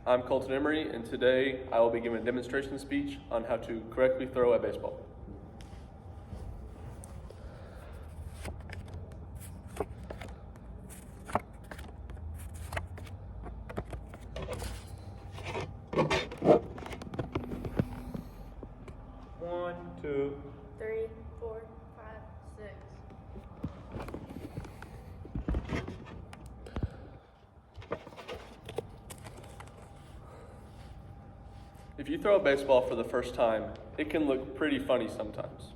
I'm Colton Emory, and today I will be giving a demonstration speech on how to correctly throw a baseball. One, two, 3, 4, 5, 6. If you throw a baseball for the first time, it can look pretty funny sometimes.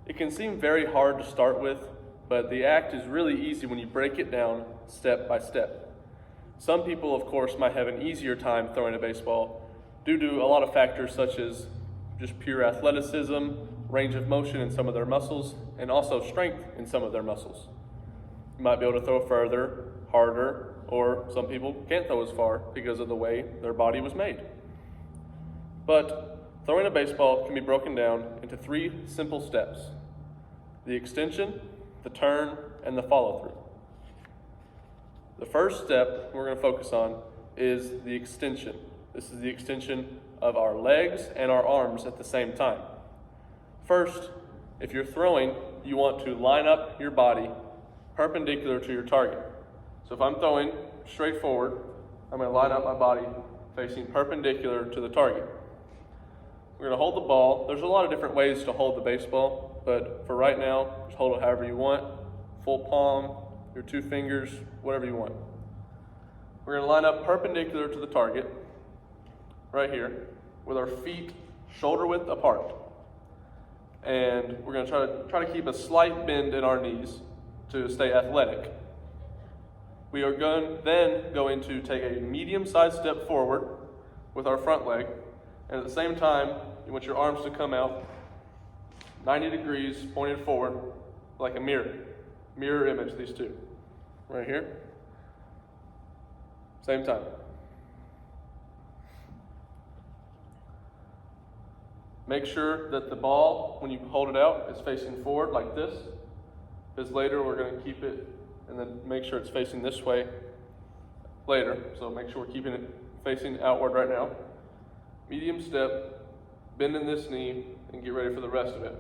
It can seem very hard to start with, but the act is really easy when you break it down step by step. Some people, of course, might have an easier time throwing a baseball due to a lot of factors such as just pure athleticism, range of motion in some of their muscles, and also strength in some of their muscles. You might be able to throw further, harder, or some people can't throw as far because of the way their body was made. But throwing a baseball can be broken down into 3 simple steps: the extension, the turn, and the follow-through. The first step we're going to focus on is the extension. This is the extension of our legs and our arms at the same time. First, if you're throwing, you want to line up your body perpendicular to your target. So if I'm throwing straight forward, I'm going to line up my body facing perpendicular to the target. We're going to hold the ball. There's a lot of different ways to hold the baseball, but for right now, just hold it however you want. Full palm, your 2 fingers, whatever you want. We're going to line up perpendicular to the target, right here, with our feet shoulder width apart. And we're going to try to keep a slight bend in our knees to stay athletic. We are then going to take a medium-sized step forward with our front leg, and at the same time, you want your arms to come out 90 degrees pointed forward like a mirror image, these 2. Right here. Same time. Make sure that the ball, when you hold it out, is facing forward like this, because later we're going to keep it and then make sure it's facing this way later. So make sure we're keeping it facing outward right now. Medium step, bend in this knee, and get ready for the rest of it.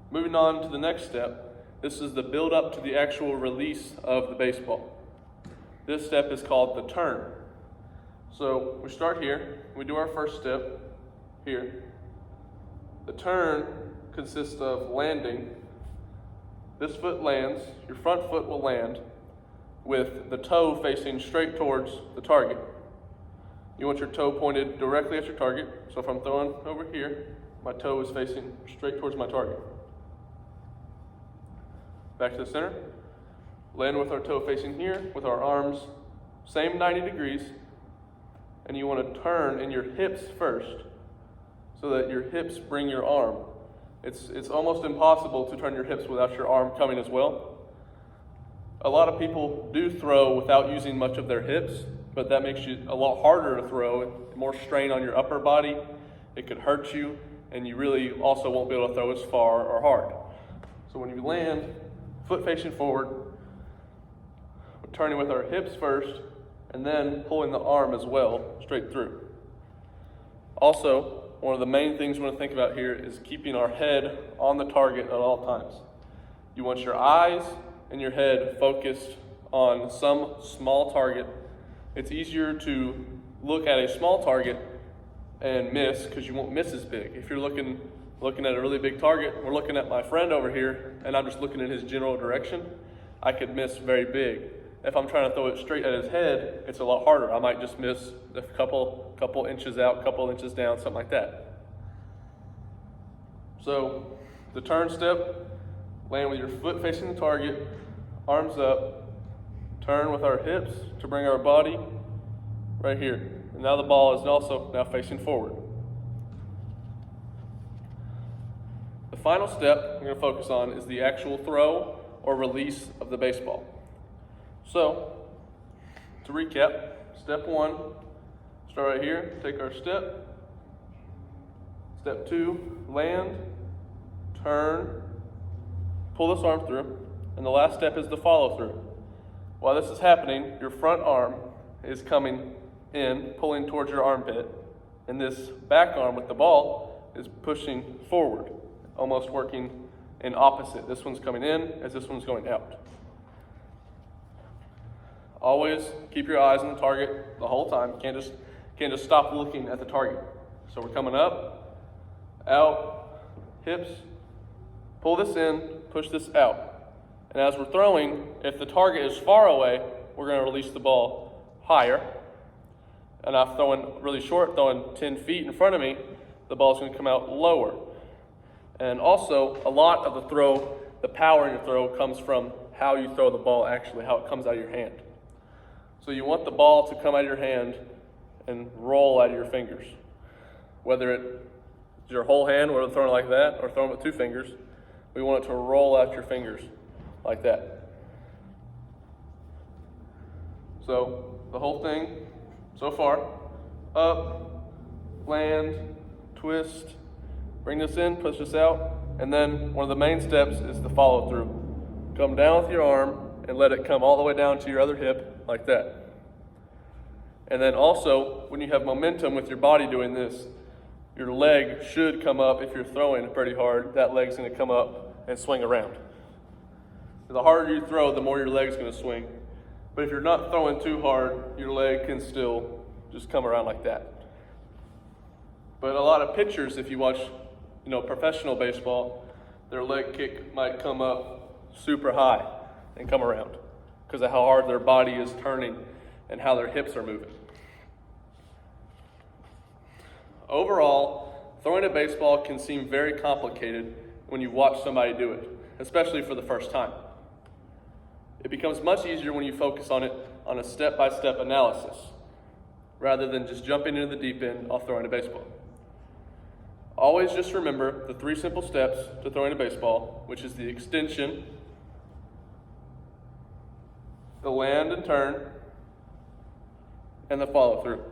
Moving on to the next step, this is the build up to the actual release of the baseball. This step is called the turn. So we start here, we do our first step here. The turn consists of landing. This foot lands, your front foot will land with the toe facing straight towards the target. You want your toe pointed directly at your target. So if I'm throwing over here, my toe is facing straight towards my target. Back to the center. Land with our toe facing here, with our arms same 90 degrees. And you want to turn in your hips first, so that your hips bring your arm. It's almost impossible to turn your hips without your arm coming as well. A lot of people do throw without using much of their hips, but that makes you a lot harder to throw, more strain on your upper body. It could hurt you, and you really also won't be able to throw as far or hard. So when you land, foot facing forward, we're turning with our hips first, and then pulling the arm as well, straight through. Also, one of the main things we want to think about here is keeping our head on the target at all times. You want your eyes and your head focused on some small target. It's easier to look at a small target and miss because you won't miss as big. If you're looking at a really big target, we're looking at my friend over here, and I'm just looking in his general direction, I could miss very big. If I'm trying to throw it straight at his head, it's a lot harder. I might just miss a couple inches out, couple inches down, something like that. So the turn step, land with your foot facing the target, arms up, turn with our hips to bring our body right here. And now the ball is also now facing forward. The final step we're going to focus on is the actual throw or release of the baseball. So, to recap, step 1, start right here, take our step. Step 2, land, turn, pull this arm through, and the last step is the follow through. While this is happening, your front arm is coming in, pulling towards your armpit, and this back arm with the ball is pushing forward, almost working in opposite. This one's coming in as this one's going out. Always keep your eyes on the target the whole time. Can't just stop looking at the target. So we're coming up, out, hips, pull this in, push this out. And as we're throwing, if the target is far away, we're going to release the ball higher. And I'm throwing really short, throwing 10 feet in front of me, the ball's going to come out lower. And also, a lot of the throw, the power in your throw comes from how you throw the ball actually, how it comes out of your hand. So you want the ball to come out of your hand and roll out of your fingers. Whether it's your whole hand, whether throwing it like that, or throwing it with 2 fingers, we want it to roll out your fingers like that. So the whole thing so far, up, land, twist, bring this in, push this out, and then one of the main steps is the follow through. Come down with your arm and let it come all the way down to your other hip like that. And then also, when you have momentum with your body doing this, your leg should come up. If you're throwing pretty hard, that leg's going to come up and swing around. The harder you throw, the more your leg's going to swing. But if you're not throwing too hard, your leg can still just come around like that. But a lot of pitchers, if you watch, professional baseball, their leg kick might come up super high and come around because of how hard their body is turning and how their hips are moving. Overall, throwing a baseball can seem very complicated when you watch somebody do it, especially for the first time. It becomes much easier when you focus on it on a step-by-step analysis, rather than just jumping into the deep end off throwing a baseball. Always just remember the 3 simple steps to throwing a baseball, which is the extension, the land and turn, and the follow through.